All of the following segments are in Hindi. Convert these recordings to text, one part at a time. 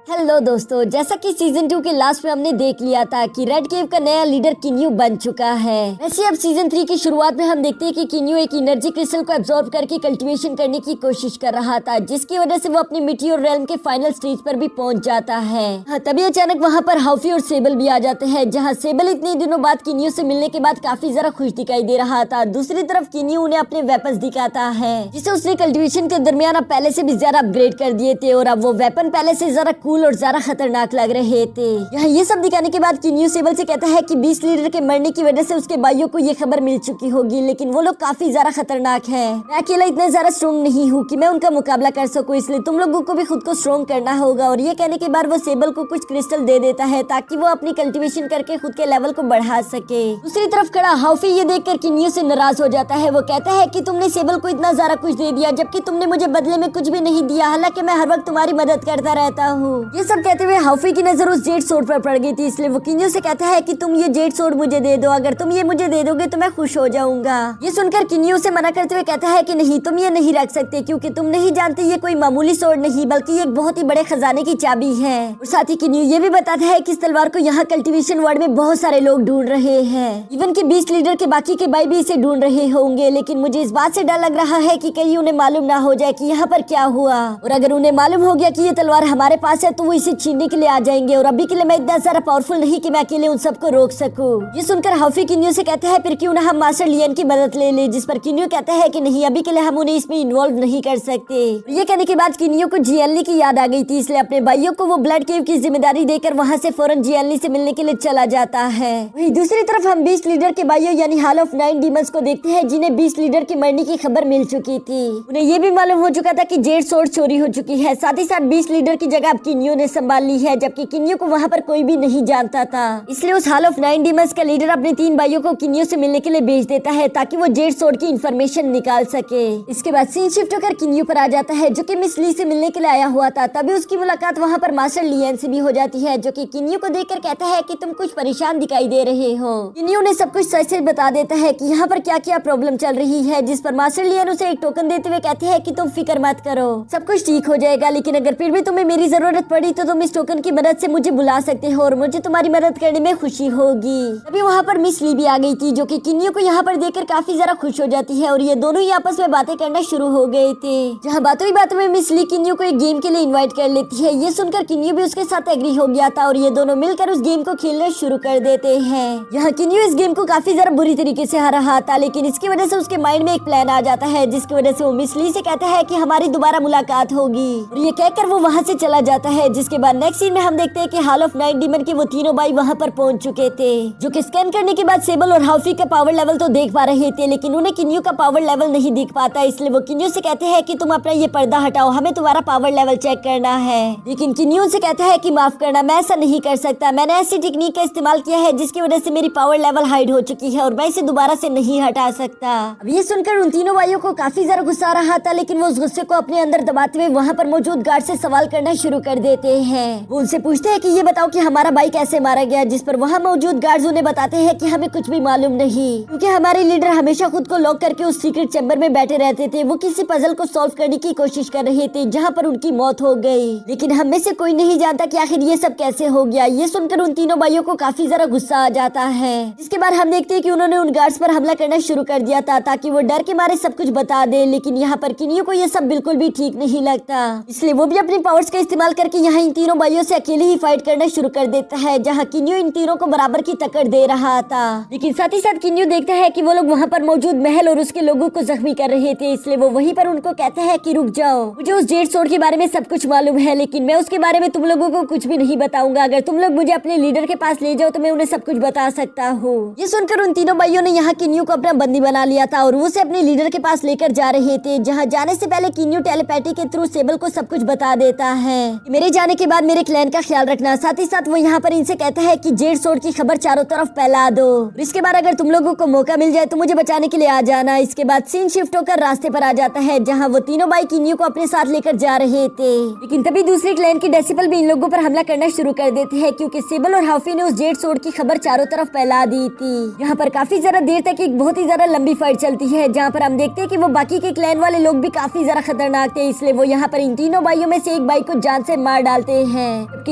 हेलो दोस्तों, जैसा कि सीजन 2 के लास्ट में हमने देख लिया था कि रेड केव का नया लीडर किन्यू बन चुका है। वैसे अब सीजन 3 की शुरुआत में हम देखते हैं कि किन्यू एक एनर्जी क्रिस्टल को एब्जॉर्ब करके कल्टीवेशन करने की कोशिश कर रहा था, जिसकी वजह से वो अपनी मिट्टियोर रेल्म के फाइनल स्टेज पर भी पहुंच जाता है। हाँ, तभी अचानक वहाँ पर हाउफी और सेबल भी आ जाते हैं, जहाँ सेबल इतने दिनों बाद किन्यू से मिलने के बाद काफी ज्यादा खुश दिखाई दे रहा था। दूसरी तरफ किन्यू उन्हें अपने वेपन्स दिखाता है, जिसे उसने कल्टीवेशन के दरमियान अब पहले से भी ज्यादा अपग्रेड कर दिए थे और अब वो वेपन पहले से ज्यादा कूल और ज्यादा खतरनाक लग रहे थे। यहाँ ये सब दिखाने के बाद किन्यू सेबल से कहता है कि बीस्ट लीडर के मरने की वजह से उसके भाइयों को ये खबर मिल चुकी होगी, लेकिन वो लोग काफी ज्यादा खतरनाक हैं। मैं अकेला इतना ज्यादा स्ट्रॉन्ग नहीं हूँ कि मैं उनका मुकाबला कर सकूं, इसलिए तुम लोगों को भी खुद को स्ट्रॉन्ग करना होगा। और ये कहने के बाद वो सेबल को कुछ क्रिस्टल दे देता है ताकि वो अपनी कल्टीवेशन करके खुद के लेवल को बढ़ा सके। दूसरी तरफ खड़ा हाउफी ये देखकर किन्यू से नाराज हो जाता है। वो कहता है कि तुमने सेबल को इतना ज्यादा कुछ दे दिया जबकि तुमने मुझे बदले में कुछ भी नहीं दिया, हालांकि मैं हर वक्त तुम्हारी मदद करता रहता हूँ। ये सब कहते हुए हाउफी की नजर उस जेड सोर्ड पर पड़ गई थी, इसलिए वो किन्यू से कहता है कि तुम ये जेड सोर्ड मुझे दे दो, अगर तुम ये मुझे दे दोगे तो मैं खुश हो जाऊंगा। ये सुनकर किन्यू से मना करते हुए कहता है कि नहीं, तुम ये नहीं रख सकते क्योंकि तुम नहीं जानते ये कोई मामूली सोर्ड नहीं बल्कि एक बहुत ही बड़े खजाने की चाबी है। और साथ ही किन्यू ये भी बताता है कि इस तलवार को यहाँ कल्टीवेशन वर्ल्ड में बहुत सारे लोग ढूंढ रहे हैं, इवन की बीस्ट लीडर के बाकी के भाई भी इसे ढूंढ रहे होंगे। लेकिन मुझे इस बात से डर लग रहा है कि कहीं उन्हें मालूम ना हो जाए कि यहाँ पर क्या हुआ, और अगर उन्हें मालूम हो गया कि ये तलवार हमारे पास है तो वो इसे छीनने के लिए आ जाएंगे, और अभी के लिए मैं इतना ज्यादा पावरफुल नहीं कि मैं अकेले उन सबको रोक सकूं। ये सुनकर हाउफी किन्यू से कहता है फिर क्यों ना हम मास्टर लियन की मदद ले ले, जिस पर किन्यू कहता है कि नहीं, अभी के लिए हम उन्हें इसमें इन्वॉल्व नहीं कर सकते। ये कहने के बाद किन्यू को जियनली की याद आ गई थी, इसलिए अपने भाइयों को वो ब्लड केव की जिम्मेदारी देकर वहाँ से फौरन जियनली से मिलने के लिए चला जाता है। वहीं दूसरी तरफ हम बीस्ट लीडर के भाइयों यानी हॉल ऑफ 9 डीमंस को देखते हैं, जिन्हें बीस्ट लीडर की मरने की खबर मिल चुकी थी। उन्हें ये भी मालूम हो चुका था कि जेड सोर्ड चोरी हो चुकी है, साथ ही साथ बीस्ट लीडर की जगह अब किन्यू ने संभाल ली है, जबकि किन्यू को वहाँ पर कोई भी नहीं जानता था। इसलिए उस हॉल ऑफ 9 डीमंस का लीडर अपने 3 भाइयों को किन्यू से मिलने के लिए भेज देता है ताकि वो जेड सोर्ड की इंफॉर्मेशन निकाल सके। इसके बाद सीन शिफ्ट होकर किन्यू पर आ जाता है, जो कि मिस ली से मिलने के लिए आया हुआ था। तभी उसकी मुलाकात वहाँ पर मास्टर लियन से भी हो जाती है, जो कि किन्यू को देखकर कहता है कि तुम कुछ परेशान दिखाई दे रहे हो। किन्यू ने सब कुछ सच से बता देता है कि यहाँ पर क्या क्या प्रॉब्लम चल रही है, जिस पर मास्टर लियन उसे एक टोकन देते हुए कहते हैं कि तुम फिक्र मत करो, सब कुछ ठीक हो जाएगा, लेकिन अगर फिर भी तुम्हें मेरी जरूरत पड़ी तो तुम इस टोकन की मदद से मुझे बुला सकते हो और मुझे तुम्हारी मदद करने में खुशी होगी। तभी वहाँ पर मिस ली भी आ गई थी, जो कि किन्यू को यहाँ पर देखकर काफी ज्यादा खुश हो जाती है और ये दोनों ही आपस में बातें करना शुरू हो गए थे। जहाँ बातों ही बातों में मिस ली किन्यू को एक गेम के लिए इनवाइट कर लेती है। ये सुनकर किन्यू भी उसके साथ एग्री हो गया था और ये दोनों मिलकर उस गेम को खेलना शुरू कर देते हैं। यहाँ किन्यू इस गेम को काफी ज्यादा बुरी तरीके से हार रहा था, लेकिन इसकी वजह से उसके माइंड में एक प्लान आ जाता है, जिसकी वजह से वो मिस ली से कहता है कि हमारी दोबारा मुलाकात होगी, और ये कहकर वो वहाँ से चला जाता है। जिसके बाद नेक्स्ट सीन में हम देखते हैं कि हॉल ऑफ 9 डीमन के वो तीनों भाई वहाँ पर पहुंच चुके थे, जो कि स्कैन करने के बाद सेबल और हाउफी का पावर लेवल तो देख पा रहे थे, लेकिन उन्हें किन्यू का पावर लेवल नहीं दिख पाता। इसलिए वो किन्यू से कहते हैं कि तुम अपना ये पर्दा हटाओ, हमें तुम्हारा पावर लेवल चेक करना है। लेकिन किन्यू से कहता है कि माफ करना, मैं ऐसा नहीं कर सकता, मैंने ऐसी टेक्निक का इस्तेमाल किया है जिसकी वजह से मेरी पावर लेवल हाइड हो चुकी है और मैं इसे दोबारा से नहीं हटा सकता। अब ये सुनकर उन तीनों भाइयों को काफी ज्यादा गुस्सा आ रहा था, लेकिन वो उस गुस्से को अपने अंदर दबाते हुए वहाँ पर मौजूद गार्ड से सवाल करना शुरू कर देते हैं। वो उनसे पूछते हैं कि ये बताओ कि हमारा भाई कैसे मारा गया, जिस पर वहाँ मौजूद गार्ड्स उन्हें बताते हैं कि हमें कुछ भी मालूम नहीं, क्योंकि हमारे लीडर हमेशा खुद को लॉक करके उस सीक्रेट चैम्बर में बैठे रहते थे। वो किसी पजल को सॉल्व करने की कोशिश कर रहे थे जहाँ पर उनकी मौत हो गई, लेकिन हम में से कोई नहीं जानता कि आखिर ये सब कैसे हो गया। ये सुनकर उन तीनों भाइयों को काफी ज्यादा गुस्सा आ जाता है। जिसके बाद हम देखते हैं कि उन्होंने उन गार्ड्स पर हमला करना शुरू कर दिया था ताकि वो डर के मारे सब कुछ बता दे, लेकिन यहाँ पर किन्यू को ये सब बिल्कुल भी ठीक नहीं लगता, इसलिए वो भी अपनी पावर्स का इस्तेमाल करके यहाँ इन तीनों भाइयों से अकेले ही फाइट करना शुरू कर देता है, जहाँ किन्यू इन तीनों को बराबर की टक्कर दे रहा था। लेकिन साथ ही साथ किन्यू देखता है कि वो लोग वहाँ पर मौजूद महल और उसके लोगों को जख्मी कर रहे थे, इसलिए वो वहीं पर उनको कहता है कि रुक जाओ, मुझे उस जेड सोर्ड के बारे में सब कुछ मालूम है, लेकिन मैं उसके बारे में तुम लोगों को कुछ भी नहीं बताऊंगा। अगर तुम लोग मुझे अपने लीडर के पास ले जाओ तो मैं उन्हें सब कुछ बता सकता हूँ। ये सुनकर उन तीनों भाइयों ने यहाँ किन्यू को अपना बंदी बना लिया था और उसे अपने लीडर के पास लेकर जा रहे थे, जहाँ जाने से पहले किन्यू टेलीपैथी के थ्रू सेबल को सब कुछ बता देता है। मेरे जाने के बाद मेरे क्लैन का ख्याल रखना, साथ ही साथ वो यहाँ पर इनसे कहता है कि जेड सोर्ड की खबर चारों तरफ फैला दो, इसके बाद अगर तुम लोगों को मौका मिल जाए तो मुझे बचाने के लिए आ जाना। इसके बाद सीन शिफ्ट होकर रास्ते पर आ जाता है, जहाँ वो तीनों भाई किन्यू को अपने साथ लेकर जा रहे थे, लेकिन तभी दूसरी क्लैन की डेसिबल भी इन लोगों पर हमला करना शुरू कर देते हैं, क्योंकि सेबल और हाफी ने उस जेड सोर्ड की खबर चारों तरफ फैला दी थी। यहाँ पर काफी ज्यादा देर तक एक बहुत ही ज्यादा लंबी फाइट चलती है, जहाँ पर हम देखते हैं कि वो बाकी के क्लैन वाले लोग भी काफी ज्यादा खतरनाक थे, इसलिए वो यहाँ पर इन तीनों भाइयों में से एक भाई को जान से मार डालते हैं। जबकि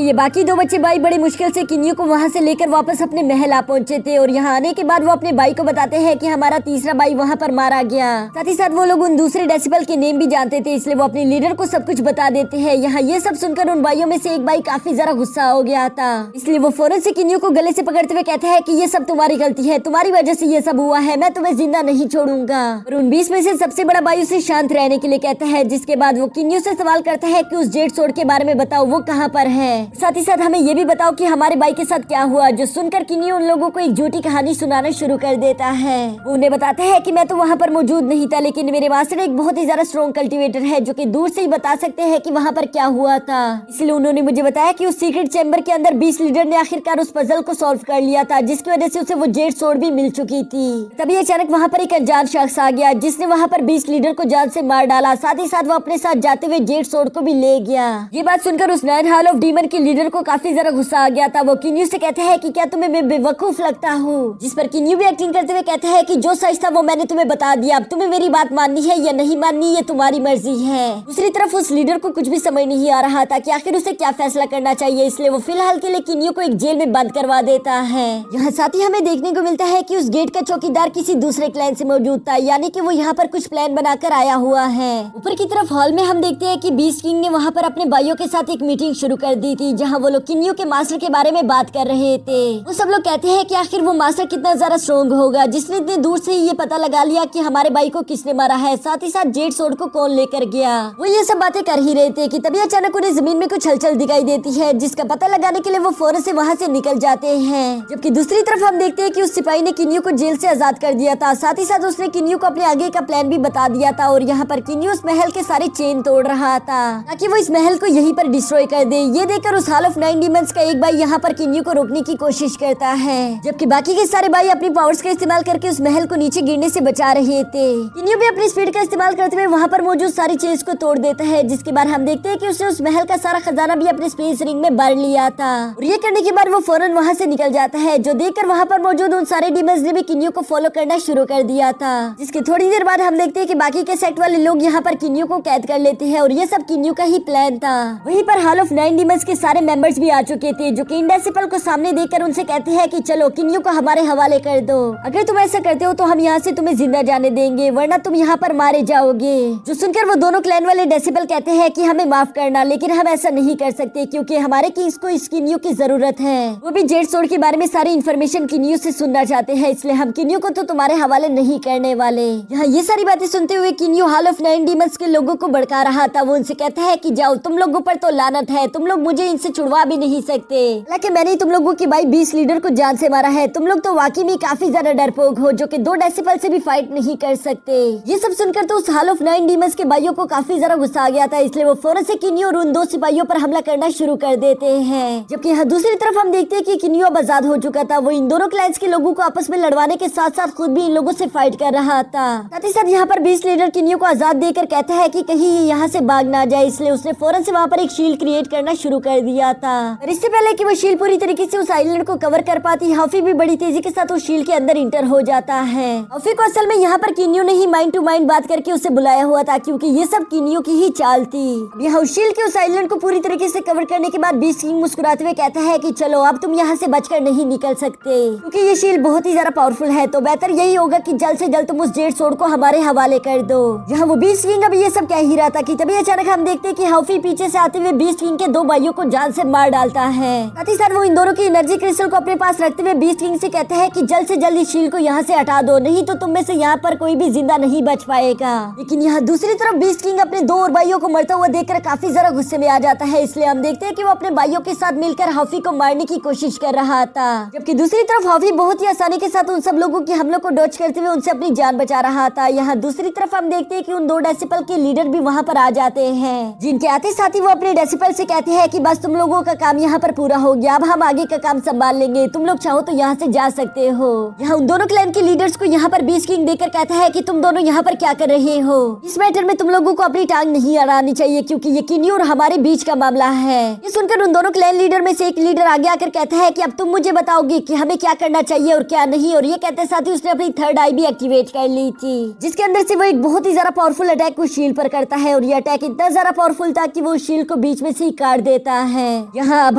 ये बाकी दो बच्चे भाई बड़ी मुश्किल से किन्यू को वहाँ से लेकर वापस अपने महल आ पहुंचे थे और यहाँ आने के बाद वो अपने भाई को बताते हैं कि हमारा तीसरा भाई वहाँ पर मारा गया। साथ ही साथ वो लोग उन दूसरे डेसिबल के नेम भी जानते थे, इसलिए वो अपने लीडर को सब कुछ बता देते हैं। यहाँ ये सब सुनकर उन भाइयों में से एक भाई काफी ज्यादा गुस्सा हो गया था, इसलिए वो फौरन से किन्यू को गले से पकड़ते हुए कहता है कि ये सब तुम्हारी गलती है, तुम्हारी वजह से ये सब हुआ है, मैं तुम्हें जिंदा नहीं छोड़ूंगा। और उन 20 में से सबसे बड़ा भाई उसे शांत रहने के लिए कहता है, जिसके बाद वो किन्यू से सवाल करता है कि उस जेड सोर्ड के बारे में बताओ, वो कहाँ पर है। साथ ही साथ हमें ये भी बताओ कि हमारे भाई के साथ क्या हुआ। जो सुनकर किन्यू उन लोगों को एक झूठी कहानी सुनाना शुरू कर देता है। वो उन्हें बताता है कि मैं तो वहाँ पर मौजूद नहीं था, लेकिन मेरे मास्टर एक बहुत ही ज्यादा स्ट्रॉन्ग कल्टीवेटर है जो कि दूर से ही बता सकते हैं कि वहाँ पर क्या हुआ था। इसलिए उन्होंने मुझे बताया कि उस सीक्रेट चैम्बर के अंदर 20 लीडर ने आखिरकार उस पजल को सॉल्व कर लिया था, जिसकी वजह से उसे वो जेड सोर्ड भी मिल चुकी थी। तभी अचानक वहाँ पर एक अनजान शख्स आ गया, जिसने वहाँ पर 20 लीडर को जान से मार डाला। साथ ही साथ वो अपने साथ जाते हुए जेड सोर्ड को भी ले गया। ये बात सुनकर उस 9 हॉल ऑफ डीमन के लीडर को काफी ज्यादा गुस्सा आ गया था। वो किन्यू से कहता है कि क्या तुम्हें मैं बेवकूफ लगता हूँ, जिस पर किन्यू भी एक्टिंग करते हुए कहता है कि जो सच था वो मैंने तुम्हें बता दिया, अब तुम्हें मेरी बात माननी है या नहीं माननी ये तुम्हारी मर्जी है। दूसरी तरफ उस लीडर को कुछ भी समझ नहीं आ रहा था कि आखिर उसे क्या फैसला करना चाहिए, इसलिए वो फिलहाल के लिए किन्यू को एक जेल में बंद करवा देता है। यहाँ साथ ही हमें देखने को मिलता है कि उस गेट का चौकीदार किसी दूसरे क्लैन से मौजूद था, यानी कि वो यहाँ पर कुछ प्लान बनाकर आया हुआ है। ऊपर की तरफ हॉल में हम देखते हैं कि बीस्ट किंग ने वहाँ पर अपने भाइयों के साथ एक मीटिंग शुरू कर दी थी, जहाँ वो लोग किन्यू के मास्टर के बारे में बात कर रहे थे। वो सब लोग कहते हैं कि आखिर वो मास्टर कितना ज्यादा स्ट्रॉन्ग होगा, जिसने इतने दूर से ही ये पता लगा लिया कि हमारे भाई को किसने मारा है, साथ ही साथ जेड सोर्ड को कौन लेकर गया। वो ये सब बातें कर ही रहे थे कि तभी अचानक उन्हें जमीन में कुछ हलचल दिखाई देती है, जिसका पता लगाने के लिए वो फौरन से वहाँ से निकल जाते हैं। जबकि दूसरी तरफ हम देखते हैं कि उस सिपाही ने किन्यू को जेल से आजाद कर दिया था। साथ ही साथ उसने किन्यू को अपने आगे का प्लान भी बता दिया था और यहाँ पर किन्यू उस महल के सारे चेन तोड़ रहा था ताकि वो इस महल को यहीं पर डिस्ट्रॉय कर दे। ये देखकर उस हॉल ऑफ 9 डीमंस का एक भाई यहाँ पर किन्यू को रोकने की कोशिश करता है, जबकि बाकी के सारे भाई अपनी पावर्स का इस्तेमाल करके उस महल को नीचे गिरने से बचा रहे थे। किन्यू भी अपनी स्पीड का इस्तेमाल करते हुए वहाँ पर मौजूद सारी चेन्स को तोड़ देता है, जिसके बाद हम देखते हैं कि उसने उस महल का सारा खजाना भी अपने स्पेस रिंग में भर लिया था। और ये करने के बाद वो फौरन वहाँ से निकल जाता है, जो देखकर वहाँ पर मौजूद उन सारे डीमंस ने भी किन्यू को फॉलो करना शुरू कर दिया था। जिसके थोड़ी देर बाद हम देखते हैं कि बाकी के सेक्ट वाले लोग यहाँ पर किन्यू को कैद कर लेते हैं और ये सब किन्यू का ही प्लान था। वहीं पर हॉल ऑफ 9 डीमंस के सारे मेंबर्स भी आ चुके थे, जो कि इंडेसिबल को सामने देखकर उनसे कहते हैं कि चलो किन्यू को हमारे हवाले कर दो, अगर तुम ऐसा करते हो तो हम यहाँ से तुम्हें जिंदा जाने देंगे, वरना तुम यहाँ पर मारे जाओगे। जो सुनकर वो दोनों क्लैन वाले डेसिबल कहते हैं कि हमें माफ करना, लेकिन हम ऐसा नहीं कर सकते क्योंकि हमारे किंग्स को इस किन्यू की जरूरत है। वो भी जेड सोर्ड के बारे में सारी इन्फॉर्मेशन किन्यू से सुनना चाहते हैं, इसलिए हम किन्यू को तो तुम्हारे हवाले नहीं करने वाले। यहाँ ये सारी बातें सुनते हुए किन्यू हॉल ऑफ 9 डीमंस के लोगों को भड़का रहा था। वो उनसे कहता है कि जाओ, तुम लोगों पर तो लानत है, तुम लोग मुझे इनसे छुड़वा भी नहीं सकते। हालांकि मैंने तुम लोगों के भाई 20 लीडर को जान से मारा है, तुम लोग तो वाकई में काफी ज्यादा डरपोक हो जो कि 2 डेसिबल से भी फाइट नहीं कर सकते। ये सब सुनकर तो उस हॉल ऑफ 9 डीमंस के भाइयों को काफी ज्यादा गुस्सा आ गया था, इसलिए वो फौरन से किन्यू और उन 2 सिपाहियों पर हमला करना शुरू कर देते हैं। जबकि यहाँ दूसरी तरफ हम देखते हैं कि किन्यू अब आजाद हो चुका था। वो इन दोनों क्लैंस के लोगों को आपस में लड़वाने के साथ साथ खुद भी इन लोगों से फाइट कर रहा था। साथ ही साथ यहाँ पर 20 लीडर किन्यू को आजाद देकर कहता है कि कहीं ये यहाँ से भाग ना जाए, इसलिए उसने फौरन से वहाँ पर एक शील्ड क्रिएट करना शुरू कर दिया था। और इससे पहले कि वो शील्ड पूरी तरीके से उस आइलैंड को कवर कर पाती, हॉफी भी बड़ी तेजी के साथ उस शील्ड के अंदर इंटर हो जाता है। हॉफी को असल में यहाँ पर किन्यू ने ही माइंड टू माइंड बात करके उसे बुलाया हुआ था, क्योंकि ये सब किन्यू की ही चाल थी। यहाँ उस शील्ड के उस आइलैंड को पूरी तरीके से कवर करने के बाद बीस्ट किंग मुस्कुराते हुए कहता है कि चलो अब तुम यहाँ से बचकर नहीं निकल सकते, क्योंकि ये शील्ड बहुत ही ज्यादा पावरफुल है, तो बेहतर यही होगा कि जल्द से जल्द तुम उस जेड सोर्ड को हमारे हवाले कर दो। यहाँ वो बीस्ट किंग अब ये सब कह ही रहा था कि तभी अचानक हम देखते हैं कि हॉफी पीछे से आते हुए बीस्ट किंग के 2 भाइयों को जान से मार डालता है। साथ ही साथ वो इन दोनों की एनर्जी क्रिस्टल को अपने पास रखते हुए बीस्ट किंग से कहते हैं कि जल्द से जल्द इस शील्ड को यहाँ से हटा दो, नहीं तो तुम में से यहाँ पर कोई भी जिंदा नहीं बच पाएगा। लेकिन यहाँ दूसरी तरफ बीस्ट किंग अपने 2 और भाइयों को मरता हुआ देखकर काफी ज्यादा गुस्से में आ जाता है, इसलिए हम देखते हैं कि वो अपने भाइयों के साथ मिलकर हॉफी को मारने की कोशिश कर रहा था। जबकि दूसरी तरफ हॉफी बहुत ही आसानी के साथ उन सब लोगों के हमलों को डॉच करते हुए उनसे अपनी जान बचा रहा था। यहाँ दूसरी तरफ हम देखते हैं कि उन 2 डेसिबल के लीडर भी वहाँ पर आ जाते हैं, जिनके आते साथ ही वो अपने डेसिबल से कहते हैं कि बस तुम लोगों का काम यहाँ पर पूरा हो गया, अब हम आगे का काम संभाल लेंगे, तुम लोग चाहो तो यहाँ से जा सकते हो। यहाँ उन दोनों क्लैन के लीडर्स को यहाँ पर बीस्ट किंग देकर कहता है कि तुम दोनों यहाँ पर क्या कर रहे हो, इस मैटर में तुम लोगों को अपनी टांग नहीं अड़ानी चाहिए, क्योंकि ये किन्यू और हमारे बीच का मामला है। ये सुनकर उन दोनों क्लैन लीडर में से एक लीडर आगे आकर कहता है कि अब तुम मुझे बताओगे कि हमें क्या करना चाहिए और क्या नहीं। और ये कहते साथ ही उसने अपनी 3rd आई भी एक्टिवेट कर ली थी, जिसके अंदर से वो एक बहुत ही ज्यादा पावरफुल अटैक उस शील्ड पर करता है। और ये अटैक इतना ज्यादा पावरफुल था कि वो शील्ड को बीच बीच में से ही काट देता है। यहाँ अब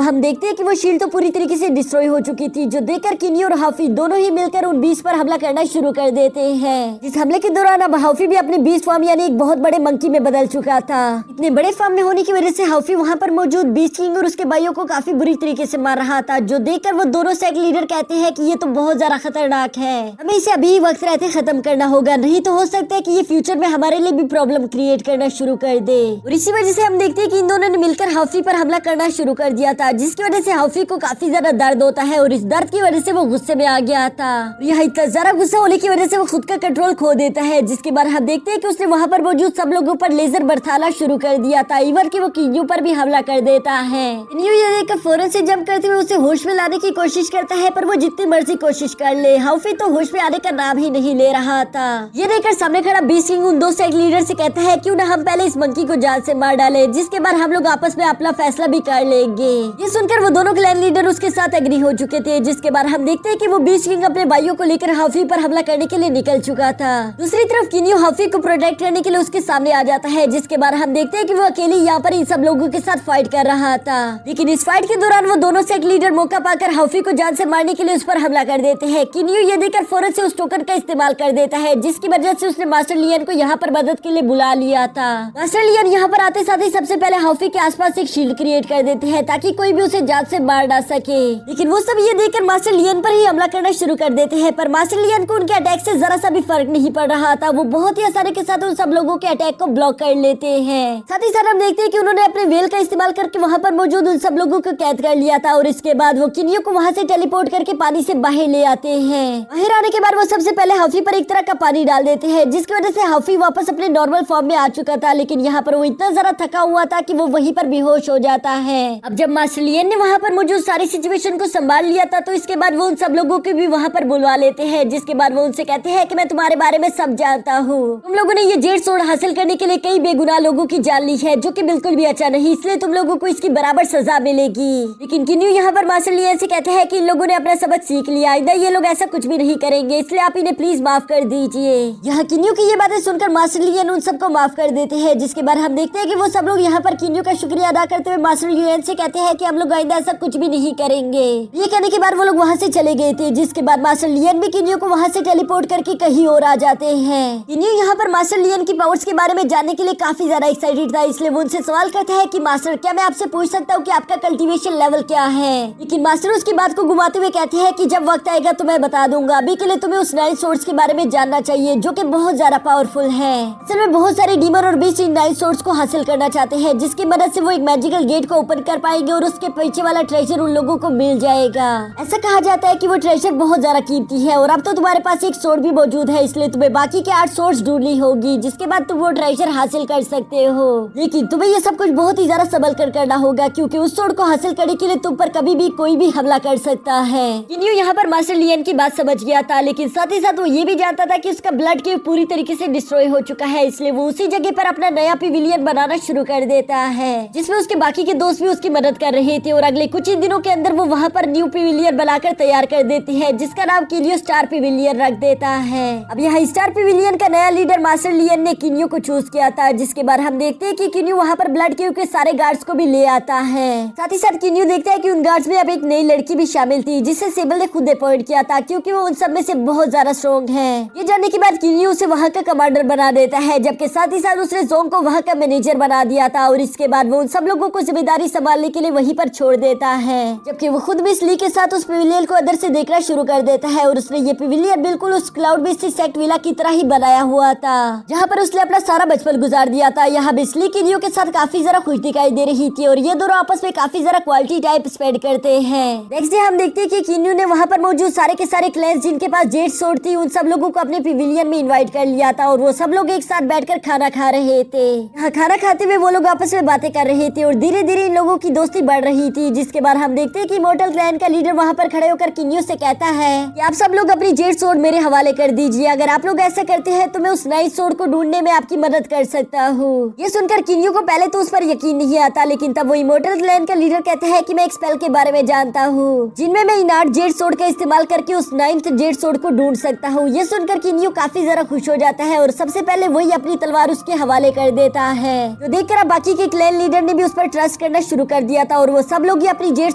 हम देखते हैं कि वो शील्ड तो पूरी तरीके से डिस्ट्रॉय हो चुकी थी, जो देखकर किन्यू और हाफी दोनों ही मिलकर उन बीस्ट पर हमला करना शुरू कर देते हैं। इस हमले के दौरान अब हाफी भी अपने बीस्ट फॉर्म यानी एक बहुत बड़े मंकी में बदल चुका था। इतने बड़े फॉर्म में होने की वजह से हाफी वहाँ पर मौजूद बीस्ट किंग और उसके भाइयों को काफी बुरी तरीके से मार रहा था, जो देखकर वो दोनों सेक्ट लीडर कहते हैं कि ये तो बहुत ज्यादा खतरनाक है, हमें इसे अभी वक्त रहते खत्म करना होगा, नहीं तो हो सकता है कि ये फ्यूचर में हमारे लिए भी प्रॉब्लम क्रिएट करना शुरू कर दे। और इसी वजह से हम देखते हैं कि इन दोनों ने मिलकर हाफी पर हमला करना शुरू कर दिया था, जिसकी वजह से हाफी को काफी ज्यादा दर्द होता है और इस दर्द की वजह से वो गुस्से में आ गया था। यह इतना ज्यादा गुस्सा होने की वजह से वो खुद का कंट्रोल खो देता है, जिसके बाद हम देखते हैं कि उसने वहाँ पर मौजूद सब लोगों पर लेजर बरसाना शुरू कर दिया था, इवन कि वो किन्यू पर भी हमला कर देता है। किन्यू ये देखकर फौरन से जंप करते हुए उसे होश में लाने की कोशिश करता है, पर वो जितनी मर्जी कोशिश कर ले हाफी तो होश में आने का नाम ही नहीं ले रहा था। ये देखकर सामने खड़ा बीस्ट किंग उन दो सेक्ट लीडर से कहता है क्यों ना हम पहले इस मंकी को जान से मार डाले, जिसके बाद हम लोग आपस में अपना फैसला भी कर लेंगे। ये सुनकर वो दोनों क्लैन लीडर उसके साथ एग्री हो चुके थे, जिसके बाद हम देखते हैं कि वो बीस्ट किंग अपने भाइयों को लेकर हाफी पर हमला करने के लिए निकल चुका था। दूसरी तरफ किन्यू हाफी को प्रोटेक्ट करने के लिए उसके सामने आ जाता है, जिसके बाद हम देखते हैं कि वो अकेले यहाँ पर इन सब लोगों के साथ फाइट कर रहा था। लेकिन इस फाइट के दौरान वो दोनों सेक्ट लीडर मौका पाकर हाफी को जान से मारने के लिए उस पर हमला कर देते हैं। किन्यू ये देखकर फौरन से उस टोकन का इस्तेमाल कर देता है, जिसकी वजह से उसने मास्टर लियन को यहाँ पर मदद के लिए बुला लिया था। मास्टर लियन यहाँ पर आते साथ ही सबसे पहले हाफी के आसपास एक शील्ड क्रिएट कर देते हैं ताकि कोई भी उसे जान से मार ना सके। लेकिन वो सब ये देखकर मास्टर लियन पर ही हमला करना शुरू कर देते हैं, पर मास्टर लियन को उनके अटैक से जरा सा भी फर्क नहीं पड़ रहा था। वो बहुत ही आसानी के साथ उन सब लोगों के अटैक को ब्लॉक कर लेते हैं। साथ ही साथ हम देखते हैं कि उन्होंने अपने वेल का इस्तेमाल करके वहाँ पर मौजूद उन सब लोगों को कैद कर लिया था और इसके बाद वो किन्यू को वहाँ से टेलीपोर्ट करके पानी से बाहर ले आते हैं। बाहर आने के बाद वो सबसे पहले हाफी पर एक तरह का पानी डाल देते हैं, जिसकी वजह से हाफी वापस अपने नॉर्मल फॉर्म में आ चुका था। लेकिन यहाँ पर वो इतना ज्यादा थका हुआ था कि वो वहीं पर बेहोश हो जाता है। अब जब मास्टर लियन ने वहाँ पर मौजूद सारी सिचुएशन को संभाल लिया था, तो इसके बाद वो उन सब लोगों को भी वहाँ पर बुलवा लेते हैं, जिसके बाद वो उनसे कहते हैं कि मैं तुम्हारे बारे में सब जानता हूँ। तुम लोगों ने ये जेड सोर्ड हासिल करने के लिए कई बेगुनाह लोगों की जान ली है, जो कि बिल्कुल भी अच्छा नहीं, इसलिए तुम लोगों को इसकी बराबर सजा मिलेगी। लेकिन किन्यू यहाँ पर मास्टर लियन से कहते हैं कि इन लोगों ने अपना सबक सीख लिया, इधर ये लोग ऐसा कुछ भी नहीं करेंगे, इसलिए आप इन्हें प्लीज माफ कर दीजिए। यहाँ किन्यू की ये बातें सुनकर मास्टर लियन उन सबको माफ कर देते हैं, जिसके बाद हम देखते हैं कि वो सब लोग यहाँ पर किन्यू का शुक्रिया अदा करते हुए मास्टर लियन से कहते हैं कि हम लोग आइंदा ऐसा कुछ भी नहीं करेंगे। ये कहने के बाद वो लोग वहाँ से चले गए थे, जिसके बाद मास्टर लियन भी किन्यू को वहाँ से टेलीपोर्ट करके कहीं और आ जाते हैं। किन्यू यहाँ पर मास्टर लियन की पावर्स के बारे में जानने के लिए काफी ज्यादा एक्साइटेड था, इसलिए वो उनसे सवाल करता है कि मास्टर क्या मैं आपसे पूछ सकता हूँ कि आपका कल्टीवेशन लेवल क्या है। लेकिन मास्टर उसकी बात को घुमाते हुए कहते हैं कि जब वक्त आएगा तो मैं बता दूंगा, अभी के लिए तुम्हें उस नाइन सोर्स के बारे में जानना चाहिए, जो कि बहुत ज्यादा पावरफुल है। असल में बहुत सारे डीमन और बीस्ट इन नाइन सोर्स को हासिल करना चाहते हैं, जिसकी मदद से वो एक मैजिकल गेट को ओपन कर पाएंगे और उसके पीछे वाला ट्रेजर उन लोगों को मिल जाएगा। ऐसा कहा जाता है कि वो ट्रेजर बहुत ज्यादा कीमती है और अब तो तुम्हारे पास एक सोर्ड भी मौजूद है, इसलिए तुम्हें बाकी के 8 सोर्स ढूंढनी होगी, जिसके बाद तुम वो ट्रेजर हासिल कर सकते हो। लेकिन तुम्हें ये सब कुछ बहुत ही ज्यादा संभल कर करना होगा, क्योंकि उस सोर्ड को हासिल करने के लिए तुम पर कभी भी कोई भी हमला कर सकता है। किन्यू यहाँ पर मास्टर लियन की बात समझ गया था, लेकिन साथ ही साथ वो ये भी जानता था कि उसका ब्लड केव पूरी तरीके से डिस्ट्रॉय हो चुका है, इसलिए वो उसी जगह पर अपना नया पिविलियन बनाना शुरू कर देता है, जिसमें उसके बाकी के दोस्त भी उसकी मदद कर रहे थे। और अगले कुछ ही दिनों के अंदर वो वहाँ पर न्यू पिविलियन बनाकर तैयार कर देती है, जिसका नाम किन्यू स्टार पिविलियन रख देता है। अब यहाँ स्टार पिविलियन का नया लीडर मास्टर लियन ने किन्यू को चूज किया था, जिसके बाद हम देखते हैं कि किन्यू वहाँ पर ब्लड केव के सारे गार्ड्स को भी ले आता है। साथ ही साथ किन्यू देखता है कि उन गार्ड्स में अब एक नई लड़की भी शामिल थी, जिसे सेबल ने खुद अपॉइंट किया था, क्योंकि वो उन सब में से बहुत ज्यादा स्ट्रॉन्ग है। ये जानने के बाद किन्यू उसे वहाँ का कमांडर बना देता है, जबकि साथ ही साथ उसने जोंग को वहाँ का मैनेजर बना दिया था और इसके बाद वो उन सब लोगों को जिम्मेदारी संभालने के लिए वहीं पर छोड़ देता है, जबकि वो खुद भी स्ली के साथ उस पिविलियन को अंदर से देखना शुरू कर देता है। और उसने ये पिविलियन बिल्कुल उस क्लाउड बेस्ड सेक्ट विला की तरह ही बनाया हुआ था, जहाँ पर उसने अपना सारा बचपन गुजार दिया था। यहाँ भी स्ली किन्यू के साथ काफी जरा खुश दिखाई दे रही थी और ये दोनों आपस में काफी जरा क्वालिटी टाइप स्पेंड करते हैं। नेक्स्ट डे हम देखते हैं कि किन्यू ने वहाँ पर मौजूद सारे के सारे क्लैंस जिनके पास जेड सोर्ड थी, उन सब लोगों को अपने पिविलियन में इनवाइट कर लिया था और वो सब लोग एक साथ बैठकर खाना खा रहे थे। यहाँ खाना खाते हुए वो लोग आपस में बातें कर रहे थे और धीरे धीरे इन लोगों की दोस्ती बढ़ रही थी, जिसके बाद हम देखते हैं कि इमॉर्टल क्लैन का लीडर वहाँ पर खड़े होकर किन्यू से कहता है कि आप सब लोग अपनी जेड सोर्ड मेरे हवाले कर दीजिए, अगर आप लोग ऐसा करते हैं तो मैं उस नाइट सोर्ड को ढूंढने में आपकी मदद कर सकता हूँ। ये सुनकर किन्यू को पहले तो उस पर यकीन नहीं आता, लेकिन तब वो इमॉर्टल क्लैन का लीडर कहता है कि मैं एक स्पेल के बारे में जानता हूँ, जिनमें मैं इन 8 जेड सोर्ड का इस्तेमाल करके उस 9th जेड सोर्ड को ढूंढ सकता हूँ। ये सुनकर किन्यू काफी जरा खुश हो जाता है और सबसे पहले वही अपनी तलवार उसके हवाले कर देता है, जो देखकर अब बाकी के क्लैन लीडर ने भी उस पर ट्रस्ट करना शुरू कर दिया था और वो सब लोग ही अपनी जेड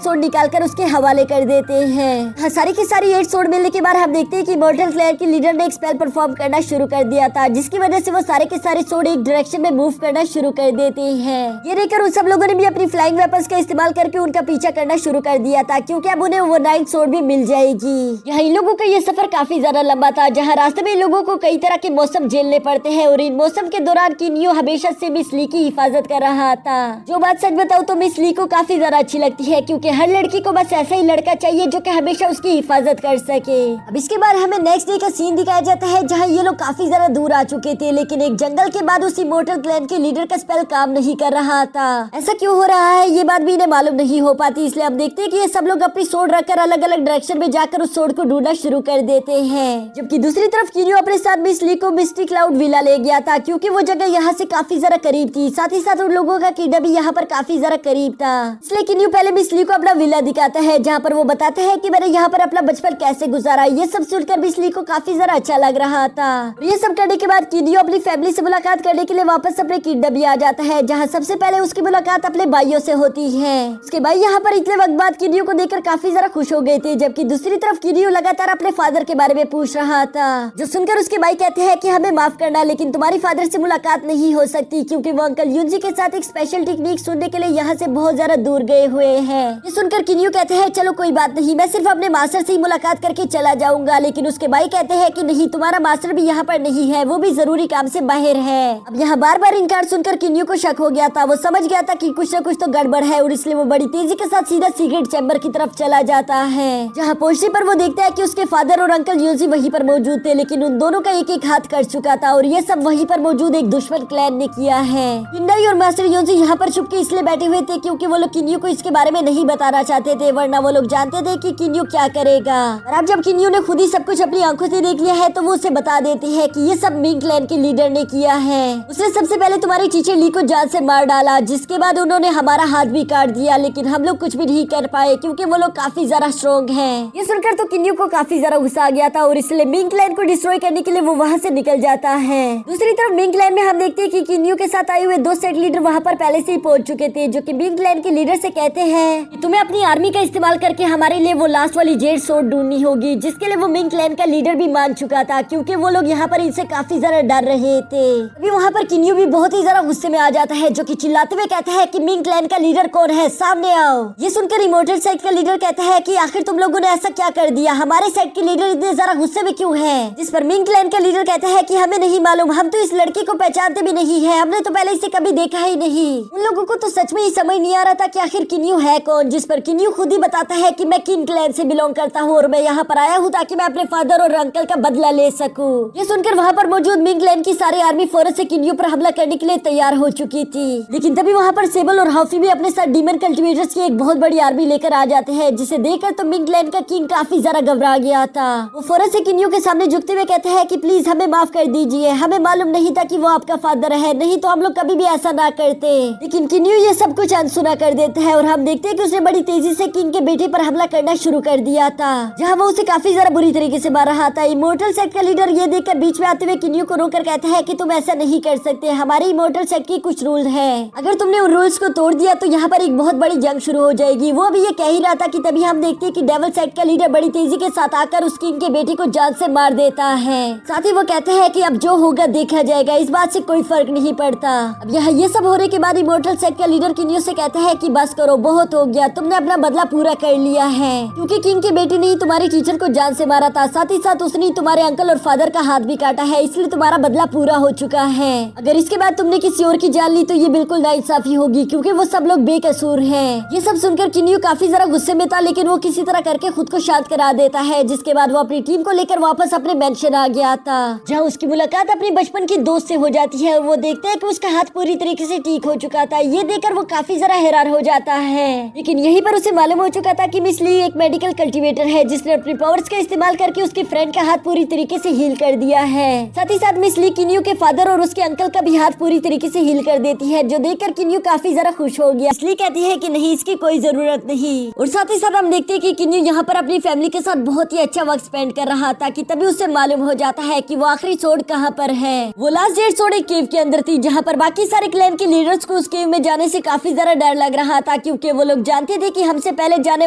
सोड निकालकर उसके हवाले कर देते हैं। सारी की सारी जेड सोड मिलने के बाद हम देखते हैं कि इमॉर्टल क्लैन के लीडर ने एक स्पेल परफॉर्म करना शुरू कर दिया था, जिसकी वजह से वो सारे के सारे सोड एक डायरेक्शन में मूव करना शुरू कर देते हैं। ये देखकर उन सब लोगों ने भी अपनी फ्लाइंग वेपन्स का इस्तेमाल करके उनका पीछा करना शुरू कर दिया था, क्योंकि अब उन्हें ओवरनाइट सोड भी मिल जाएगी। यहाँ इन लोगों का ये सफर काफी ज्यादा लंबा था, जहाँ रास्ते में इन लोगों को कई तरह के मौसम झेलने पड़ते हैं और इन मौसम के दौरान किन्यू हमेशा से मिस ली की हिफाजत कर रहा था। जो बात सच बताऊं तो मिस ली को काफी ज्यादा अच्छी लगती है, क्योंकि हर लड़की को बस ऐसा ही लड़का चाहिए जो कि हमेशा उसकी हिफाजत कर सके। अब इसके बाद हमें नेक्स्ट डे का सीन दिखाया जाता है, जहाँ ये लोग काफी ज्यादा दूर आ चुके थे, लेकिन एक जंगल के बाद उस इमॉर्टल क्लैन के लीडर का स्पेल काम नहीं कर रहा था। ऐसा क्यों हो रहा है ये बात भी इन्हें मालूम नहीं हो पाती, इसलिए हम देखते हैं कि ये सब लोग अपनी सोड रखकर अलग अलग डायरेक्शन में जाकर उस सोड को ढूंढना शुरू कर देते हैं। जबकि दूसरी तरफ किन्यू अपने साथ मिस ली को मिस्टी क्लाउड विला ले गया था, क्योंकि वो जगह यहाँ से काफी ज्यादा करीब थी, साथ ही साथ उन लोगों का किला भी यहाँ पर काफी ज्यादा करीब था। इसलिए किन्यू पहले मिस ली को अपना विला दिखाता है, जहाँ पर वो बताता है कि मैंने यहाँ पर अपना बचपन कैसे गुजारा। ये सब सुनकर मिस ली को काफी ज्यादा अच्छा लग रहा था। ये सब करने के बाद किन्यू अपनी फैमिली से मुलाकात करने के लिए वापस अपने किला भी आ जाता है, जहाँ सबसे पहले उसकी मुलाकात अपने भाइयों से होती है। उसके भाई यहाँ पर इतने वक्त बाद किन्यू को देखकर काफी ज्यादा खुश हो गए थे, जबकि दूसरी तरफ किन्यू लगातार अपने फादर के बारे में पूछ रहा था, जो सुनकर उसके भाई कहते हैं कि हमें माफ करना, लेकिन तुम्हारी फादर से मुलाकात नहीं हो सकती, क्योंकि वो अंकल यूनजी के साथ एक स्पेशल टेक्निक सुनने के लिए यहाँ से बहुत ज्यादा दूर गए हुए हैं। ये सुनकर किन्यू कहते हैं चलो कोई बात नहीं, मैं सिर्फ अपने मास्टर से ही मुलाकात करके चला जाऊंगा, लेकिन उसके भाई कहते हैं कि नहीं, तुम्हारा मास्टर भी यहाँ पर नहीं है, वो भी जरूरी काम से बाहर है। अब यहाँ बार बार इनकार सुनकर किन्यू को शक हो गया था, वो समझ गया था कि कुछ न कुछ तो गड़बड़ है और इसलिए वो बड़ी तेजी के साथ सीधा सीक्रेट चैम्बर की तरफ चला जाता है। जहाँ पहुंचने पर वो देखता है कि उसके फादर और अंकल यूजी वहीं पर मौजूद थे, लेकिन उन दोनों का एक एक हाथ कट चुका था और ये सब वहीं पर मौजूद एक दुश्मन क्लैन ने किया है। किंडाई और मास्टर यूजी यहाँ पर छुप के इसलिए बैठे हुए थे क्योंकि वो लोग किन्यू को इसके बारे में नहीं बताना चाहते थे, वरना वो लोग जानते थे कि किन्यू क्या करेगा। और अब जब किन्यू ने खुद ही सब कुछ अपनी आंखों से देख लिया है, तो वो उसे बता देती है कि ये सब मिंग क्लैन के लीडर ने किया है। उसने सबसे पहले तुम्हारी टीचर ली को जान से मार डाला, जिसके बाद उन्होंने हमारा हाथ भी काट दिया, लेकिन हम लोग कुछ भी नहीं कर पाए क्योंकि वो लोग काफी ज्यादा स्ट्रॉन्ग हैं। ये सुनकर तो किन्यू को काफी ज्यादा गुस्सा आ गया था और इसलिए मिंग क्लैन को डिस्ट्रॉय करने के लिए वो वहाँ से निकल जाता है। दूसरी तरफ मिंग क्लैन में हम देखते हैं कि किन्यू के साथ आए हुए दो सेट लीडर वहाँ पर पहले से ही पहुंच चुके थे, जो कि मिंग क्लैन के लीडर से कहते हैं कि तुम्हें अपनी आर्मी का इस्तेमाल करके हमारे लिए वो लास्ट वाली जेड सोड ढूंढनी होगी, जिसके लिए वो मिंग क्लैन का लीडर भी मान चुका था, क्योंकि वो लोग यहाँ पर इनसे काफी ज्यादा डर रहे थे। अभी वहाँ पर किन्यू भी बहुत ही ज्यादा गुस्से में आ जाता है, जो कि चिल्लाते हुए कहता है कि मिंग क्लैन का लीडर कौन है, सामने आओ। ये सुनकर इमॉर्टल साइड का लीडर कहता है कि आखिर तुम लोगों ने ऐसा क्या कर दिया, हमारे साइड के लीडर इतने ज्यादा गुस्से में क्यों है। जिस पर मिंग क्लैन का लीडर कहता है कि हमें नहीं मालूम, हम तो इस लड़की को पहचानते भी नहीं है, हमने तो पहले इसे कभी देखा ही नहीं। उन लोगों को तो सच में ही समझ नहीं आ रहा था कि आखिर किन्यू है कौन। जिस पर किन्यू खुद ही बताता है कि मैं किंग क्लैन से बिलोंग करता हूँ और मैं यहाँ पर आया हूँ ताकि मैं अपने फादर और अंकल का बदला ले सकूँ। ये सुनकर वहाँ पर मौजूद मिंग क्लैन की सारी आर्मी फौरन से किन्यू पर हमला करने के लिए तैयार हो चुकी थी, लेकिन तभी वहाँ पर सेबल और हाफी भी अपने साथ डीमन कल्टिवेटर्स की एक बहुत बड़ी आर्मी लेकर आ जाते हैं, जिसे देखकर तो मिंग क्लैन का किंग काफी ज्यादा घबरा गया था। वो फौरन से किन्यू के सामने झुकते हुए कहते हैं कि प्लीज हमें माफ कर दीजिए, हमें मालूम नहीं था कि वो आपका फादर है, नहीं तो हम लोग कभी भी ऐसा ना करते। लेकिन किन्यू ये सब कुछ अनसुना कर देता है और हम देखते हैं कि उसने बड़ी तेजी से किंग के बेटे पर हमला करना शुरू कर दिया था, जहाँ वो उसे काफी ज्यादा बुरी तरीके से मार रहा था। इमॉर्टल सेट का लीडर ये देखकर बीच में आते हुए किन्यू को रोककर कहता है कि तुम ऐसा नहीं कर सकते, हमारे इमॉर्टल सेट की कुछ रूल है, अगर तुमने उन रूल्स को तोड़ दिया तो यहाँ पर एक बहुत बड़ी जंग शुरू हो जाएगी। वो अभी ये कह ही रहा था कि तभी हम देखते हैं कि डेविल सेट का लीडर बड़ी तेजी के साथ आकर उस किंग के बेटे को जान से मार देता है। साथ ही वो कहते हैं कि अब जो होगा देखा जाएगा, इस बात से कोई फर्क नहीं पड़ता। अब यहाँ ये सब होने के बाद इमॉर्टल सेट का लीडर किन्यू से कहता है कि बस करो, बहुत हो गया, तुमने अपना बदला पूरा कर लिया है, क्योंकि किंग के बेटे ने ही तुम्हारी टीचर को जान से मारा था, साथ ही साथ उसने तुम्हारे अंकल और फादर का हाथ भी काटा है, इसलिए तुम्हारा बदला पूरा हो चुका है। अगर इसके बाद तुमने किसी और की जान ली तो ये बिल्कुल नाइंसाफी होगी, क्योंकि वो सब लोग बेकसूर हैं। ये सब सुनकर किन्यू काफी ज्यादा गुस्से में था, लेकिन वो किसी तरह करके खुद को शांत करा देता है, जिसके बाद वो अपनी टीम को लेकर वापस अपने मेंशन आ गया था, जहाँ उसकी मुलाकात अपने बचपन की दोस्त से हो जाती है और वो देखता है कि उसका हाथ पूरी तरीके से ठीक हो चुका था। ये देखकर वो काफी ज्यादा हैरान हो जाता है, लेकिन यहीं पर उसे मालूम हो चुका था कि मिस ली एक मेडिकल कल्टीवेटर है, जिसने अपनी पावर्स का इस्तेमाल करके उसके फ्रेंड का हाथ पूरी तरीके से हील कर दिया है। साथ ही साथ मिस ली किन्यू के फादर और उसके अंकल का भी हाथ पूरी तरीके से हील कर देती है, जो देखकर किन्यू काफी ज्यादा खुश हो गया। इसलिए कहती है कि नहीं, इसकी कोई जरूरत नहीं। और साथ ही साथ हम देखते हैं कि किन्यू यहाँ पर अपनी फैमिली के साथ बहुत ही अच्छा वक्त स्पेंड कर रहा था कि तभी उसे मालूम हो जाता है कि वो आखिरी सोड कहाँ पर है। वो लास्ट डेट सोड एक केव के अंदर थी, जहाँ पर बाकी सारे क्लैन के लीडर्स को उस केव में जाने से काफी ज्यादा डर लग रहा था, क्योंकि वो लोग जानते थे कि हमसे पहले जाने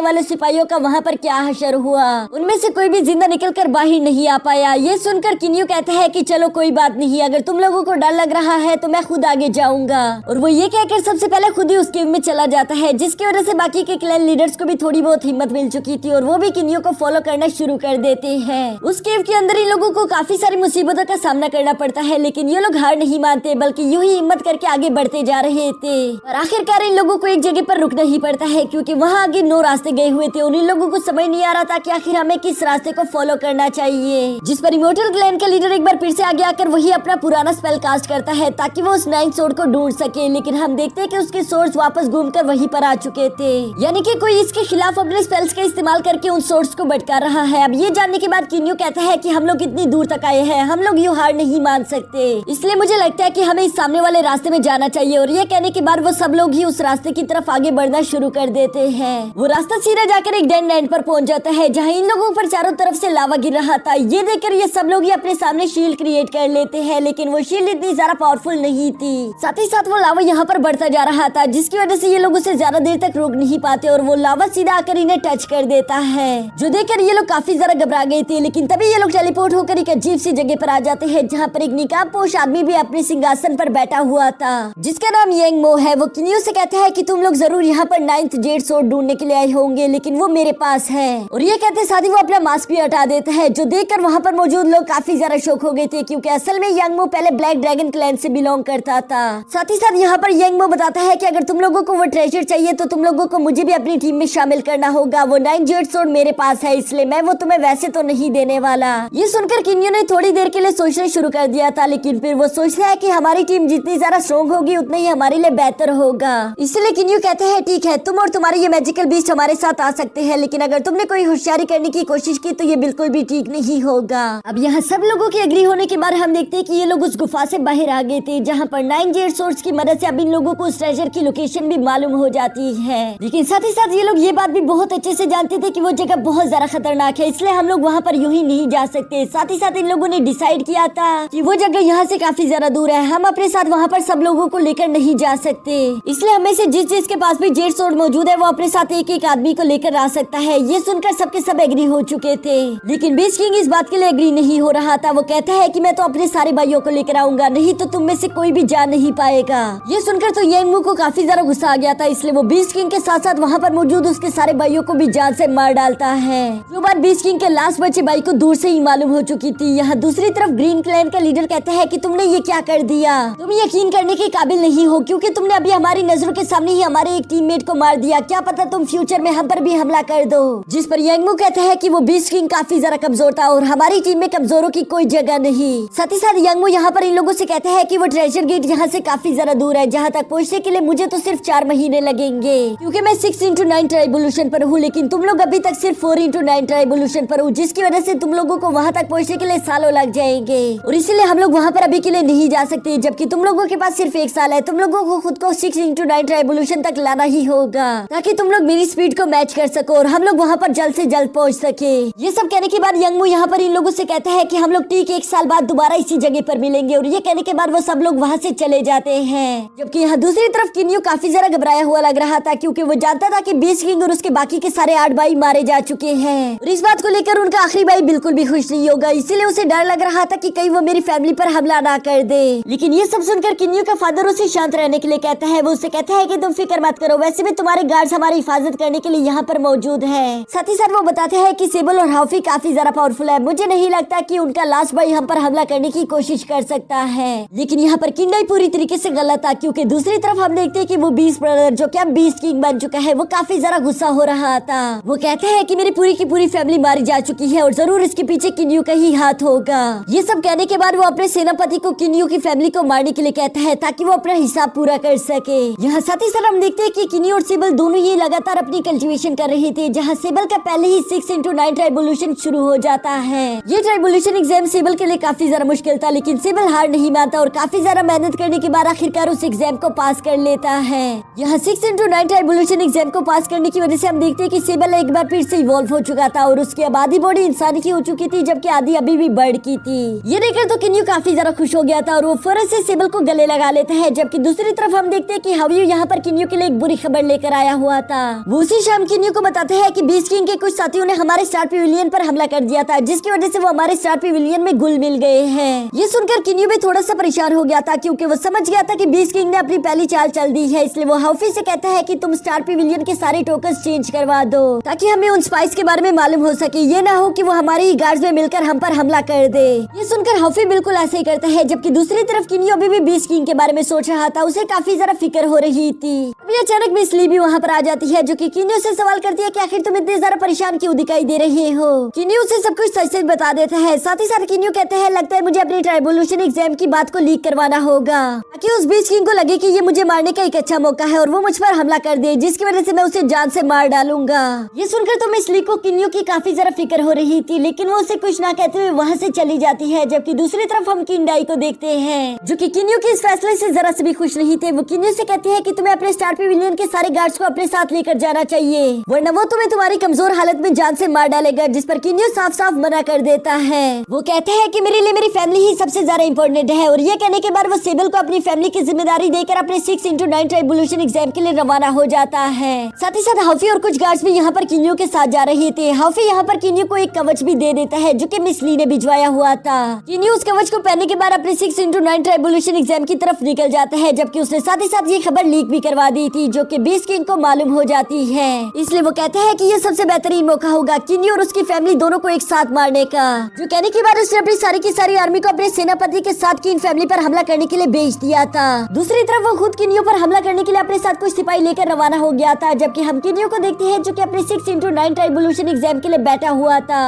वाले सिपाहियों का वहाँ पर क्या हशर हुआ। उनमें से कोई भी जिंदा निकल कर बाहर नहीं आ पाया। ये सुनकर किन्यू कहता है कि चलो कोई बात नहीं, अगर तुम लोगों को डर लग रहा है तो मैं खुद आगे जाऊंगा। और वो ये कहकर सबसे पहले खुद ही उस केव में चला जाता है, जिसकी वजह से बाकी के क्लैन लीडर्स को भी थोड़ी बहुत हिम्मत मिल चुकी थी और वो भी किन्यू को फॉलो करना शुरू कर देते हैं। उस केव के अंदर इन लोगों को काफी सारी मुसीबतों का सामना करना पड़ता है, लेकिन ये लोग हार नहीं मानते बल्कि यूं ही हिम्मत करके आगे बढ़ते जा रहे थे। और आखिरकार इन लोगों को एक जगह पर रुकना ही पड़ता है, क्योंकि वहाँ आगे 9 रास्ते गए हुए थे और इन लोगों को समझ नहीं आ रहा था कि आखिर हमें किस रास्ते को फॉलो करना चाहिए। जिस पर इमोर्टल क्लैन का लीडर एक बार फिर से आगे आकर वही अपना पुराना स्पेल कास्ट करता है ताकि वो उस 9 सोर्ड को ढूंढ सके, लेकिन हम देखते हैं कि उसके सोर्ड्स वापस घूमकर वहीं पर आ चुके थे। यानी कि कोई इसके खिलाफ अपने स्पेल्स का इस्तेमाल करके उन सोर्ड्स को भटका रहा है। अब ये जानने के बाद किन्यू कहता है कि हम लोग इतनी दूर तक आए हैं, हम लोग यूं हार नहीं मान सकते, इसलिए मुझे लगता है कि हमें इस सामने वाले रास्ते में जाना चाहिए। और ये कहने के बाद वो सब लोग ही उस रास्ते की तरफ आगे बढ़ना शुरू कर देते हैं। वो रास्ता सीधा जाकर एक डेड एंड पर पहुंच जाता है, जहाँ इन लोगों पर चारों तरफ से लावा गिर रहा था। ये देखकर ये सब लोग ही अपने सामने शील्ड क्रिएट कर लेते हैं, लेकिन वो शील्ड इतनी ज्यादा पावरफुल नहीं थी। साथ ही साथ वो लावा यहाँ पर बढ़ता जा रहा था, जिसकी वजह से ये लोग उसे ज्यादा देर तक रोक नहीं पाते और वो लावा सीधा आकर इन्हें टच कर देता है, जो देखकर ये लोग काफी ज्यादा घबरा गए थे। लेकिन तभी ये लोग टेलीपोर्ट होकर एक अजीब सी जगह पर आ जाते हैं, जहाँ पर एक निकाबपोश आदमी भी अपने सिंहासन पर बैठा हुआ था, जिसका नाम यांगमो है। वो किन्यू से कहता है कि तुम लोग जरूर यहाँ पर 9th जेड सोर्ड ढूंढने के लिए आए होंगे, लेकिन वो मेरे पास है। और ये कहते साथ ही वो अपना मास्क भी हटा देता है, जो देखकर वहाँ पर मौजूद लोग काफी ज्यादा शॉक हो गए थे, क्योंकि असल में यांगमो पहले ब्लैक ड्रैगन क्लैन से बिलोंग करता था। साथ ही साथ यहाँ पर यांगमो बताता है कि अगर तुम लोगों को वो ट्रेजर चाहिए तो तुम लोगों को मुझे भी अपनी टीम में शामिल करना होगा। वो 9 जेड सोर्ड मेरे पास है, इसलिए मैं वो तुम्हें वैसे तो नहीं देने वाला। ये सुनकर किन्यू ने थोड़ी देर के लिए सोचना शुरू कर दिया था, लेकिन फिर वो सोचता है कि हमारी टीम जितनी ज्यादा स्ट्रॉन्ग होगी उतना ही हमारे लिए बेहतर होगा। इसलिए किन्यू कहते हैं ठीक है, तुम और तुम्हारे ये मैजिकल बीस्ट हमारे साथ आ सकते हैं, लेकिन अगर तुमने कोई होशियारी करने की कोशिश की तो ये बिल्कुल भी ठीक नहीं होगा। अब यहाँ सब लोगों के एग्री होने के बाद हम देखते हैं कि ये लोग उस गुफा से बाहर आ गए थे, जहाँ पर 9 जेड सोर्ड्स की मदद से अब इन लोगों को उस ट्रेजर की लोकेशन भी मालूम हो जाती है। लेकिन साथ ही साथ ये लोग ये बात भी बहुत अच्छे से जानते थे कि वो जगह बहुत ज्यादा खतरनाक है, इसलिए हम लोग वहाँ पर यूं ही नहीं जा सकते। साथ ही साथ इन लोगों ने डिसाइड किया था कि वो जगह यहाँ से काफी ज्यादा दूर है, हम अपने साथ वहाँ पर सब लोगों को लेकर नहीं जा सकते, इसलिए हमें से जिस के पास भी जेड सोर्ड मौजूद है वो अपने साथ एक एक आदमी को लेकर आ सकता है। ये सुनकर सबके सब एग्री हो चुके थे, लेकिन बीस्ट किंग इस बात के लिए एग्री नहीं हो रहा था। वो कहता है कि मैं तो अपने सारे भाइयों को लेकर आऊंगा, नहीं तो तुम में से कोई भी जा नहीं पाएगा। ये सुनकर तो यांगमो को काफी ज्यादा गुस्सा आ गया था, इसलिए वो बीस्ट किंग के साथ साथ वहाँ पर मौजूद उसके सारे भाइयों को भी जान से मार डालता है। जो बात बीस्ट किंग के लास्ट बचे भाई को दूर से ही मालूम हो चुकी थी। यहाँ दूसरी तरफ ग्रीन क्लैन का लीडर कहता है कि तुमने ये क्या कर दिया, तुम यकीन करने के काबिल नहीं हो, क्योंकि तुमने अभी हमारी नजरों के सामने ही हमारे एक टीममेट को मार दिया, क्या पता तुम फ्यूचर में हम पर भी हमला कर दो। जिस पर यांगमो कहता है कि वो बीस्ट किंग काफी ज्यादा कमजोर था और हमारी टीम में कमजोरों की कोई जगह नहीं। साथ ही साथ यांगमो यहाँ पर इन लोगों से कहता है कि वो ट्रेजर गेट यहाँ से काफी ज्यादा दूर है, जहाँ तक पहुँचने के लिए मुझे तो सिर्फ 4 महीने लगेंगे, क्योंकि मैं 6x9 ट्राइबोल्यूशन पर हूँ, लेकिन तुम लोग अभी तक सिर्फ 4x9 ट्राइबोल्यूशन पर हूँ, जिसकी वजह से तुम लोगों को वहाँ तक पहुँचने के लिए सालों लग जाएंगे और इसीलिए हम लोग वहाँ पर अभी के लिए नहीं जा सकते, जबकि तुम लोगों के पास सिर्फ 1 साल है। तुम लोगों को खुद को 6x9 ट्राइबोल्यूशन तक लाना ही होगा, ताकि तुम लोग मेरी स्पीड को मैच कर सको और हम लोग वहाँ पर जल्द से जल्द पहुँच सके। ये सब कहने के बाद यांगमो यहाँ पर इन लोगों से कहता है कि हम लोग ठीक 1 साल बाद दोबारा इसी जगह पर मिलेंगे, और ये कहने के बाद वो सब लोग वहाँ से चले जाते हैं। जबकि यहाँ दूसरी तरफ किन्यू काफी ज्यादा घबराया हुआ लग रहा था, क्योंकि वो जानता था कि बीस्ट किंग और उसके बाकी के सारे 8 भाई मारे जा चुके हैं और इस बात को लेकर उनका आखिरी भाई बिल्कुल भी खुश नहीं होगा, इसीलिए उसे डर लग रहा था कि कहीं वो मेरी फैमिली पर हमला ना कर दे। लेकिन ये सब सुनकर किन्यू का फादर उसे शांत रहने के लिए कहता है। वो उसे कहता है कि तुम फिक्र मत करो, वैसे भी तुम्हारे गार्ड्स हमारी हिफाजत करने के लिए यहाँ पर मौजूद है। साथ ही साथ वो बताते हैं कि सेबल और हाफी काफी ज्यादा पावरफुल है, मुझे नहीं लगता कि उनका लास्ट भाई हम पर हमला करने की कोशिश कर सकता है। लेकिन यहाँ पर किंडाई पूरी तरीके से गलत था, क्योंकि दूसरी तरफ हम देखते हैं कि वो बीस्ट ब्रदर जो कि अब बीस्ट किंग बन चुका है, वो काफी ज्यादा गुस्सा हो रहा था। वो कहते हैं कि मेरी पूरी की पूरी फैमिली मारी जा चुकी है और जरूर इसके पीछे किन्यू का ही हाथ होगा। ये सब कहने के बाद वो अपने सेनापति को किन्यू की फैमिली को मारने के लिए कहता है, ताकि वो अपना हिसाब पूरा कर सके। यहाँ साथ ही साथ हम देखते हैं कि किन्यू और सेबल दोनों ही लगातार अपनी कल्टीवेशन कर रहे थे, जहाँ सेबल का पहले ही 6x9 ट्राइबोल्यूशन शुरू हो जाता है। ये ट्राइबोल्यूशन एग्जाम सेबल के लिए काफी ज्यादा मुश्किल था, लेकिन सेबल हार नहीं मानता और काफी ज्यादा मेहनत करने के बाद आखिरकार उस एग्जाम को पास कर लेता है। यहाँ 6x9 ट्राइबोल्यूशन एग्जाम को पास करने की वजह से हम देखते हैं कि सेबल एक बार फिर से इवॉल्व हो चुका था और उसकी अब आधी बॉडी इंसान की हो चुकी थी, जबकि आधी अभी भी बर्ड की थी। ये देखकर तो किन्यू काफी ज्यादा खुश हो गया था और वो फौरन से सेबल को गले लगा लेता है, जबकि दूसरी तरफ हम देखते हैं कि हावियो यहाँ पर किन्यू के लिए एक बुरी खबर लेकर आया हुआ था। वो उसी शाम किन्यू को बताते हैं कि बीस्ट किंग के कुछ साथियों ने हमारे स्टार पेविलियन पर हमला कर दिया था, जिसकी वजह से वो हमारे स्टार पेविलियन में घुल मिल गए हैं। ये सुनकर किन्यू भी थोड़ा सा परेशान हो गया था, क्योंकि वो समझ गया था कि बीस्ट किंग ने अपनी पहली चाल चल दी है। इसलिए वो हाफी से कहता है कि तुम स्टार पेविलियन के सारे टोकन्स चेंज करवा दो, ताकि हमें उन स्पाइस के बारे में मालूम हो सके। ये ना हो कि वो हमारे ही गार्ड्स में मिलकर हम पर हमला कर दे। ये सुनकर हाफी बिल्कुल ऐसे ही करता है, जबकि दूसरी तरफ किन्यू अभी भी बीस्ट किंग के बारे में सोच रहा था। उसे काफी जरा फिक्र हो रही थी। अभी अचानक मिस ली भी वहाँ पर आ जाती है, जो कि किन्यू से सवाल करती है कि आखिर तुम इतने ज्यादा परेशान क्यों दिखाई दे रहे हो। किन्यू उसे सब कुछ सच सच बता देता है। साथ ही साथ किन्यू कहते हैं, लगता है मुझे अपनी ट्राइबोल्यूशन एग्जाम की बात को लीक करवाना होगा, ताकि उस बीस्ट किंग को लगे कि ये मुझे मारने का एक अच्छा मौका है और वो मुझ पर हमला कर दे, जिसकी वजह से मैं उसे जान से मार डालूंगा। ये सुनकर तो मिस ली को किन्यू की काफी जरा फिक्र हो रही थी, लेकिन वो उसे कुछ ना कहते हुए वहाँ से चली जाती है। जबकि दूसरी तरफ हम किंडाई को देखते हैं, जो कि किन्यू के इस फैसले से जरा से भी खुश नहीं थे। वो किन्यू से कहती है कि तुम्हें अपने स्टार पेविलियन के सारे गार्ड्स को अपने साथ लेकर जाना चाहिए, वरना वो तुम्हें तुम्हारी कमजोर हालत में जान से मार डालेगा, जिस पर किन्यू साफ साफ मना कर देता है। वो कहते हैं कि मेरे लिए मेरी फैमिली ही सबसे ज्यादा इम्पोर्टेंट है, और ये कहने के बाद वो सेबल को अपनी फैमिली की जिम्मेदारी देकर अपने 6x9 ट्राइबोल्यूशन एग्जाम के लिए रवाना हो जाता है। साथ ही साथ हाफी और कुछ गार्ड्स भी यहाँ पर किन्यू के साथ जा रहे थे। हाफी यहाँ पर किन्यू को एक कवच भी दे देता है, जो कि मिस ली ने भिजवाया हुआ था। किन्यू उस कवच को पहनने के बाद अपने 6x9 ट्राइबोल्यूशन एग्जाम की तरफ निकल जाता है, जबकि उसने साथ ही साथ ये खबर लीक भी करवा दी थी, जो कि बीस्ट किंग को मालूम हो जाती है। इसलिए वो कहते हैं कि ये सबसे बेहतरीन मौका होगा किन्यू और उसकी फैमिली दोनों को एक साथ मारने का। जो कहने के बाद उसने अपनी सारी की सारी आर्मी को अपने सेनापति के साथ किन फैमिली पर हमला करने के लिए भेज दिया था। दूसरी तरफ वो खुद किन्यू पर हमला करने के लिए अपने साथ कुछ सिपाही लेकर रवाना हो गया था, जबकि हम किन्यू को देखते हैं, जो कि अपने 6x9 ट्राइबोल्यूशन एग्जाम के लिए बैठा हुआ था।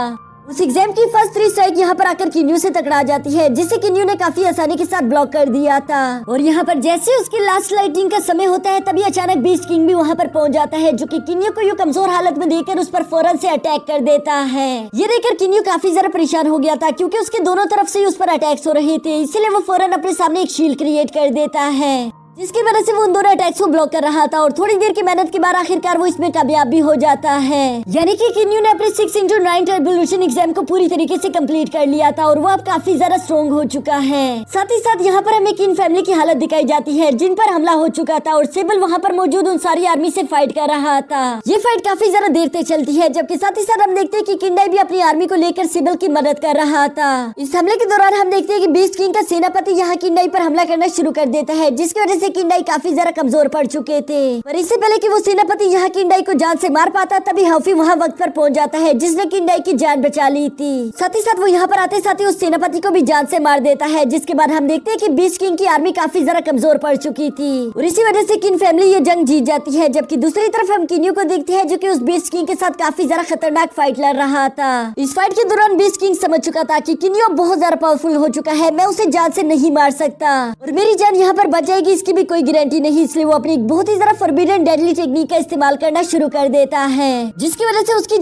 उस एग्जाम की फर्स्ट 3 स्ट्राइक यहाँ पर आकर किन्यू से टकरा जाती है, जिसे किन्यू ने काफी आसानी के साथ ब्लॉक कर दिया था। और यहाँ पर जैसे उसकी लास्ट लाइटिंग का समय होता है, तभी अचानक बीस्ट किंग भी वहाँ पर पहुँच जाता है, जो कि किन्यू को यूं कमजोर हालत में देखकर उस पर फौरन से अटैक कर देता है। ये देखकर किन्यू काफी ज्यादा परेशान हो गया था, क्योंकि उसके दोनों तरफ से उस पर अटैक्स हो रहे थे। इसलिए वो फौरन अपने सामने एक शील्ड क्रिएट कर देता है, जिसकी वजह से वो उन दोनों अटैक्स को ब्लॉक कर रहा था। और थोड़ी देर की मेहनत के बाद आखिरकार वो इसमें कामयाब भी हो जाता है। यानी कि किन्यू ने अपने 6x9 ट्राइबोल्यूशन एग्जाम को पूरी तरीके से कंप्लीट कर लिया था, और वो अब काफी ज्यादा स्ट्रॉन्ग हो चुका है। साथ ही साथ यहाँ पर हमें किन फैमिली की हालत दिखाई जाती है, जिन पर हमला हो चुका था, और सेबल वहाँ पर मौजूद उन सारी आर्मी से फाइट कर रहा था। ये फाइट काफी ज्यादा देर तक चलती है, जबकि साथ ही साथ हम देखते हैं कि किंडाई भी अपनी आर्मी को लेकर सेबल की मदद कर रहा था। इस हमले के दौरान हम देखते हैं कि बीस्ट किंग का सेनापति यहाँ किंडाई पर हमला करना शुरू कर देता है, जिसकी वजह से किंडाई काफी कमजोर पड़ चुके थे। पर इससे पहले कि वो सेनापति यहाँ किंडाई को जान से मार पाता, तभी हाफी वहाँ वक्त पर पहुंच जाता है, जिसने किंडाई की जान बचा ली थी। साथ ही साथ वो यहाँ पर आते साथ ही उस सेनापति को भी जान से मार देता है, जिसके बाद हम देखते हैं कि बीस्ट किंग की आर्मी काफी ज्यादा कमजोर पड़ चुकी थी, और इसी वजह से किन फैमिली ये जंग जीत जाती है। जबकि दूसरी तरफ हम किन्यू को देखते हैं, जो कि उस बीस्ट किंग के साथ काफी ज्यादा खतरनाक फाइट लड़ रहा था। इस फाइट के दौरान बीस्ट किंग समझ चुका था कि किन्यू बहुत ज्यादा पावरफुल हो चुका है, मैं उसे जान से नहीं मार सकता, और मेरी जान यहाँ पर बच जाएगी इसकी भी कोई गारंटी नहीं। इसलिए वो अपनी बहुत ही ज्यादा फॉरबिडन डेडली टेक्निक का इस्तेमाल करना शुरू कर देता है, जिसकी वजह से उसकी